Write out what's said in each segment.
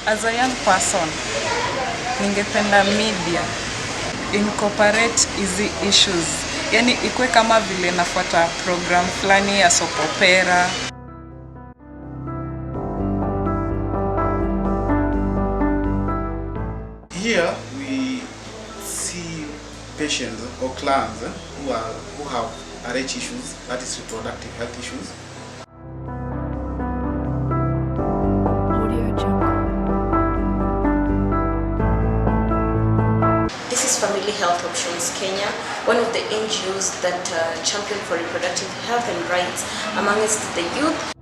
As a young person, ningependa media incorporate hizi issues. Yani ikue kama vile nafuata program fulani ya soap opera. Here we see patients or clients who have RH issues, that is reproductive health issues. This is Family Health Options Kenya, one of the NGOs that champion for reproductive health and rights amongst the youth.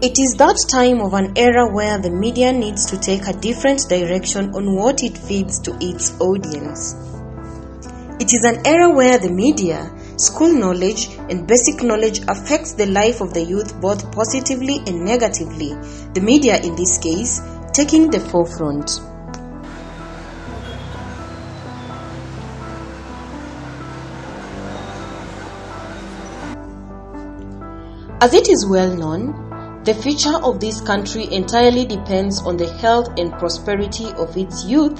It is that time of an era where the media needs to take a different direction on what it feeds to its audience. It is an era where the media, school knowledge, and basic knowledge affects the life of the youth both positively and negatively, the media in this case taking the forefront. As it is well known, the future of this country entirely depends on the health and prosperity of its youth.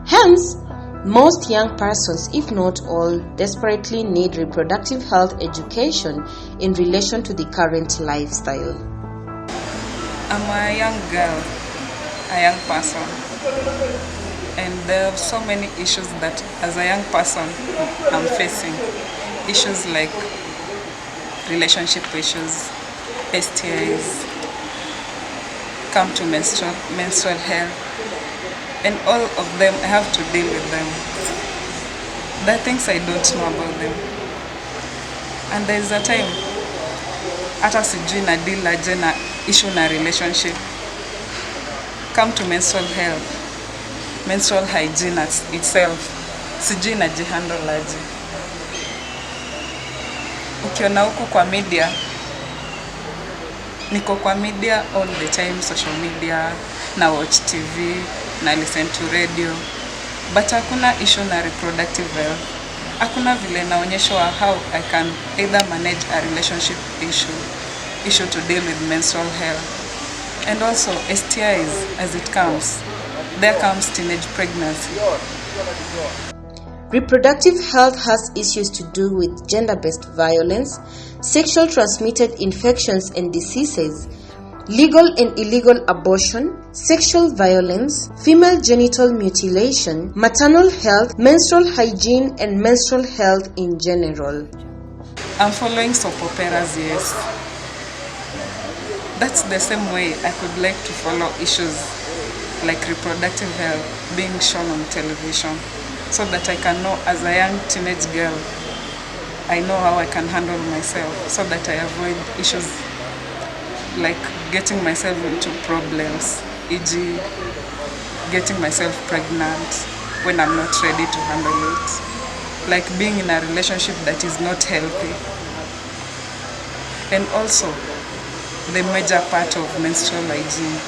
Hence, most young persons, if not all, desperately need reproductive health education in relation to the current lifestyle. I'm a young girl, a young person, and there are so many issues that as a young person I'm facing. Issues like relationship issues, STIs, come to menstrual health, and all of them I have to deal with them. There are things I don't know about them, and there is a time hata sijui na deal aje na issue na relationship. Come to menstrual health, menstrual hygiene itself, sijui na jihandle aje. Ukiona huku kwa media, niko kwa media all the time, social media, na watch TV, na listen to radio, but hakuna issue na reproductive health. Hakuna vile naonyeshwa how I can either manage a relationship issue to deal with menstrual health, and also STIs as it comes. There comes teenage pregnancy. Reproductive health has issues to do with gender-based violence, sexual transmitted infections and diseases, legal and illegal abortion, sexual violence, female genital mutilation, maternal health, menstrual hygiene, and menstrual health in general. I'm following soap operas, yes. That's the same way I could like to follow issues like reproductive health being shown on television, so that I can know as a young teenage girl, I know how I can handle myself, so that I avoid issues like getting myself into problems, e.g. getting myself pregnant when I'm not ready to handle it, like being in a relationship that is not healthy, and also the major part of menstrual hygiene,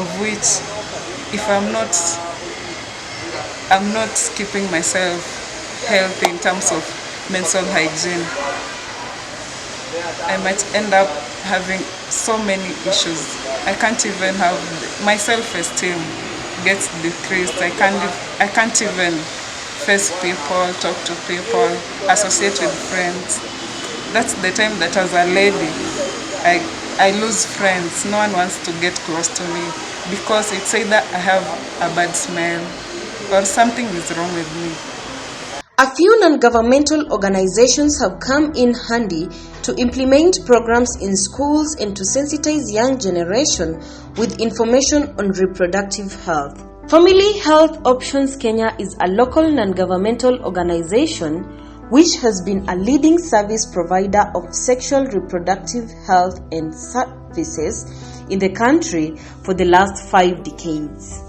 of which if I'm not keeping myself healthy in terms of menstrual hygiene, I might end up having so many issues. I can't even have my self-esteem gets decreased. I can't even face people, talk to people, associate with friends. That's the time that as a lady, I lose friends. No one wants to get close to me because it's either I have a bad smell or something is wrong with me. A few non-governmental organizations have come in handy to implement programs in schools and to sensitize young generation with information on reproductive health. Family Health Options Kenya is a local non-governmental organization which has been a leading service provider of sexual reproductive health and services in the country for the last 5 decades.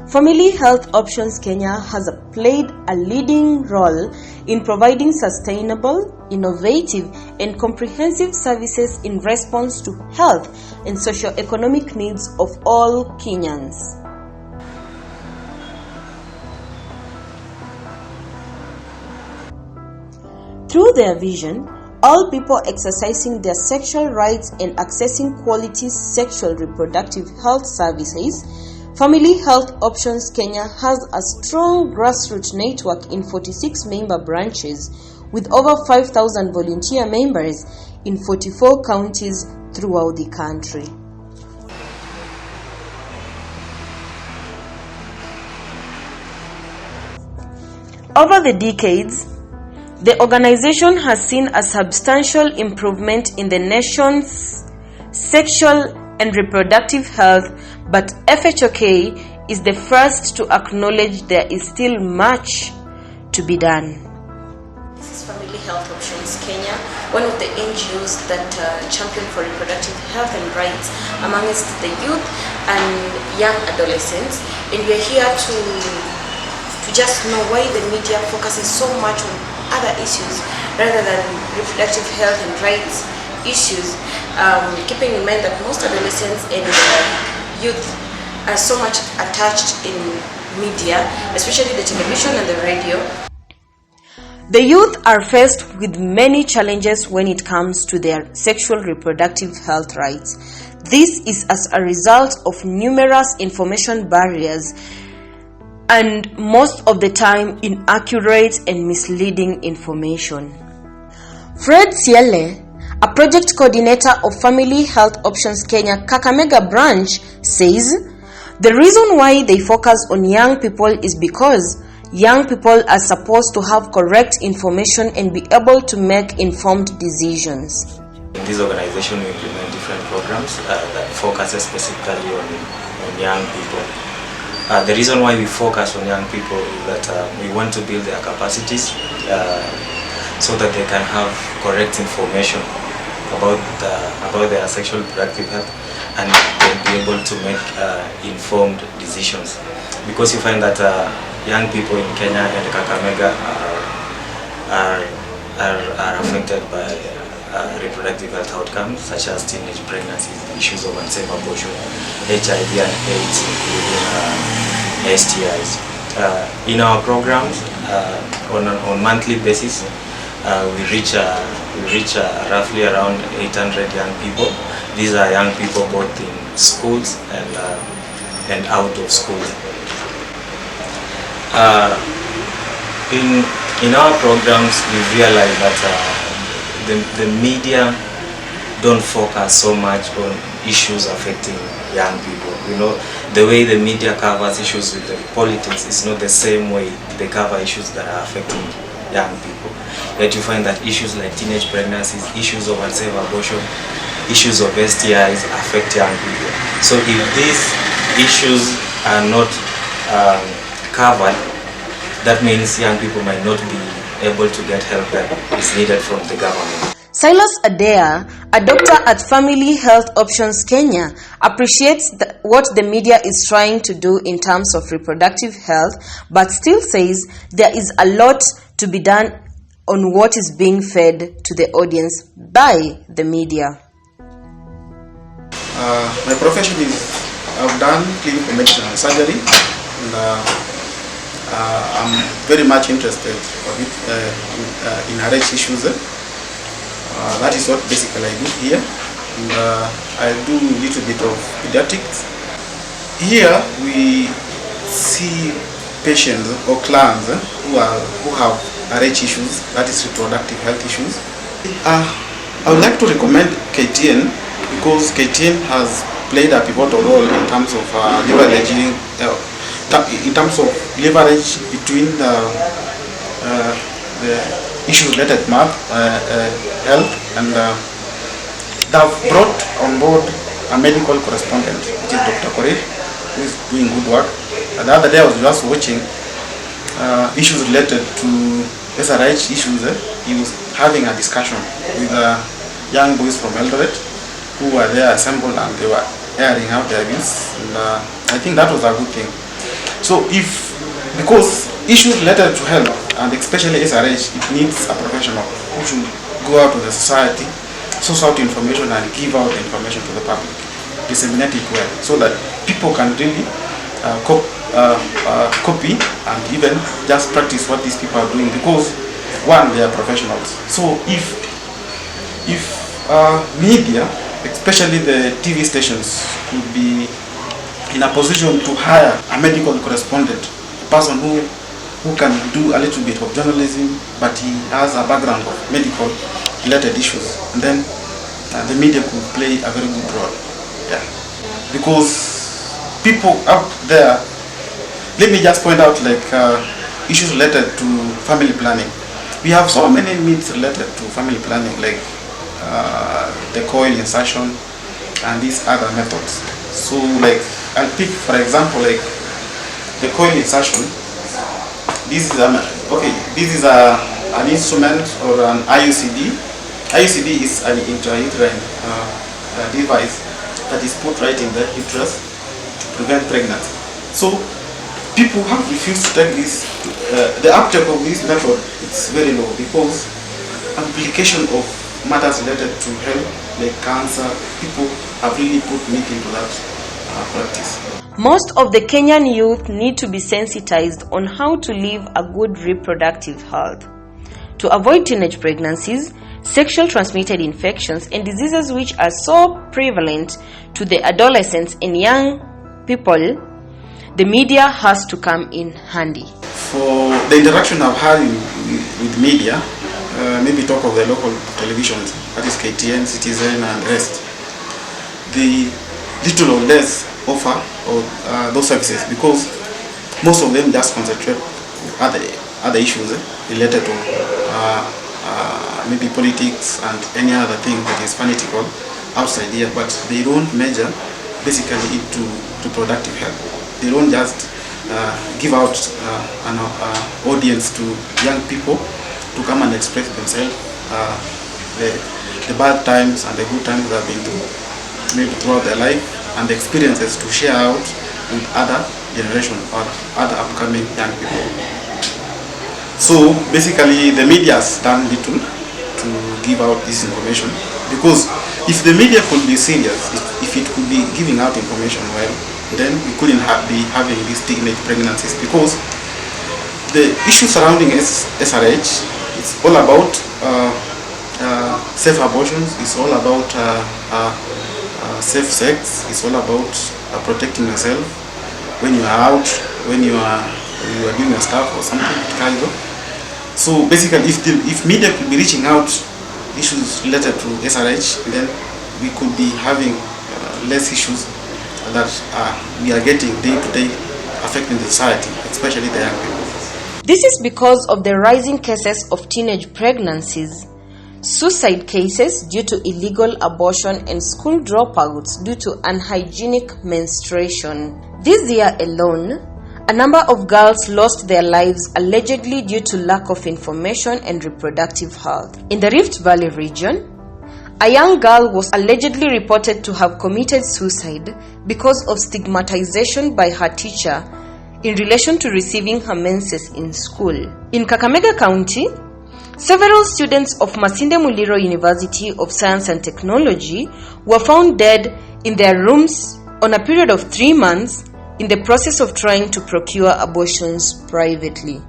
Family Health Options Kenya has played a leading role in providing sustainable, innovative, and comprehensive services in response to health and socio-economic needs of all Kenyans. Through their vision, all people exercising their sexual rights and accessing quality sexual reproductive health services, Family Health Options Kenya has a strong grassroots network in 46 member branches with over 5,000 volunteer members in 44 counties throughout the country. Over the decades, the organization has seen a substantial improvement in the nation's sexual and reproductive health, but FHOK is the first to acknowledge there is still much to be done. This is Family Health Options Kenya, one of the NGOs that champion for reproductive health and rights amongst the youth and young adolescents. And we are here to just know why the media focuses so much on other issues rather than reproductive health and rights issues, keeping in mind that most adolescents and youth are so much attached in media, especially the television and the radio. The youth are faced with many challenges when it comes to their sexual reproductive health rights. This is as a result of numerous information barriers and most of the time inaccurate and misleading information. Fred Siele, a project coordinator of Family Health Options Kenya Kakamega branch, says the reason why they focus on young people is because young people are supposed to have correct information and be able to make informed decisions. In this organization, we implement different programs that focus specifically on young people. The reason why we focus on young people is that we want to build their capacities so that they can have correct information about their sexual reproductive health and they'll be able to make informed decisions. Because you find that young people in Kenya and Kakamega are affected by reproductive health outcomes such as teenage pregnancies, issues of unsafe abortion, HIV and AIDS, including STIs. In our programs, on a monthly basis, we reach roughly around 800 young people. These are young people both in schools and out of school. In our programs, we've realized that the media don't focus so much on issues affecting young people. You know, the way the media covers issues with the politics is not the same way they cover issues that are affecting young people. Yet you find that issues like teenage pregnancies, issues of unsafe abortion, issues of STIs affect young people. So if these issues are not covered, that means young people might not be able to get help that is needed from the government. Silas Adea, a doctor at Family Health Options Kenya, appreciates what the media is trying to do in terms of reproductive health, but still says there is a lot to be done on what is being fed to the audience by the media. My profession is, I've done clinical medicine and surgery, and I'm very much interested in RH issues. That is what basically I do here, and I do a little bit of pediatrics. Here we see patients or clients who have RH issues, that is reproductive health issues. I would like to recommend KTN because KTN has played a pivotal role in terms of leveraging, leverage between the issues related to health, and they have brought on board a medical correspondent, which is Dr. Kore, who is doing good work. The other day I was just watching issues related to SRH issues. He was having a discussion with young boys from Eldoret who were there assembled, and they were airing out their views, and I think that was a good thing. So because issues related to health and especially SRH, it needs a professional who should go out to the society, source out information and give out the information to the public, disseminate it well, so that people can really copy and even just practice what these people are doing, because one, they are professionals. So if media, especially the TV stations, could be in a position to hire a medical correspondent, a person who can do a little bit of journalism, but he has a background of medical related issues, and then the media could play a very good role. Yeah. Because people out there, let me just point out like issues related to family planning. We have so many myths related to family planning, like the coil insertion and these other methods. So like I'll pick for example like the coil insertion. This is an instrument or an IUCD. IUCD is an intrauterine device that is put right in the uterus to prevent pregnancy. So people have refused to take this. The uptake of this method is very low because application of matters related to health like cancer, people have really put meat into that practice. Most of the Kenyan youth need to be sensitized on how to live a good reproductive health, to avoid teenage pregnancies, sexual transmitted infections, and diseases which are so prevalent to the adolescents and young people. The media has to come in handy. For the interaction I've had with media, maybe talk of the local televisions, that is KTN, Citizen and the rest, the little or less offer or those services, because most of them just concentrate other issues related to maybe politics and any other thing that is fanatical outside here, but they don't measure basically into reproductive health. They don't just give out an audience to young people to come and express themselves, the bad times and the good times that have been through maybe throughout their life, and the experiences to share out with other generation or other upcoming young people. So basically the media has done little to give out this information, because if the media could be serious, if it could be giving out information well, then we couldn't be having these teenage pregnancies, because the issue surrounding SRH is all about safe abortions, it's all about safe sex, it's all about protecting yourself when you are out, when you are doing your stuff or something. So basically if media could be reaching out issues related to SRH, then we could be having less issues that we are getting day to day affecting the society, especially the young people. This is because of the rising cases of teenage pregnancies, suicide cases due to illegal abortion, and school dropouts due to unhygienic menstruation. This year alone, a number of girls lost their lives allegedly due to lack of information and reproductive health. In the Rift Valley region, a young girl was allegedly reported to have committed suicide because of stigmatization by her teacher in relation to receiving her menses in school. In Kakamega County, several students of Masinde Muliro University of Science and Technology were found dead in their rooms on a period of 3 months in the process of trying to procure abortions privately.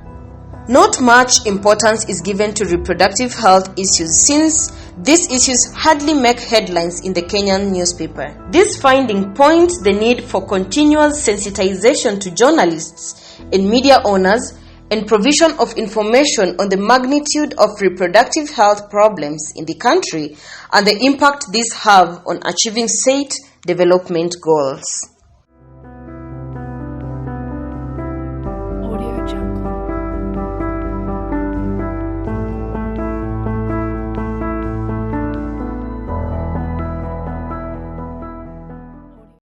Not much importance is given to reproductive health issues, since these issues hardly make headlines in the Kenyan newspaper. This finding points the need for continual sensitization to journalists and media owners, and provision of information on the magnitude of reproductive health problems in the country and the impact these have on achieving said development goals.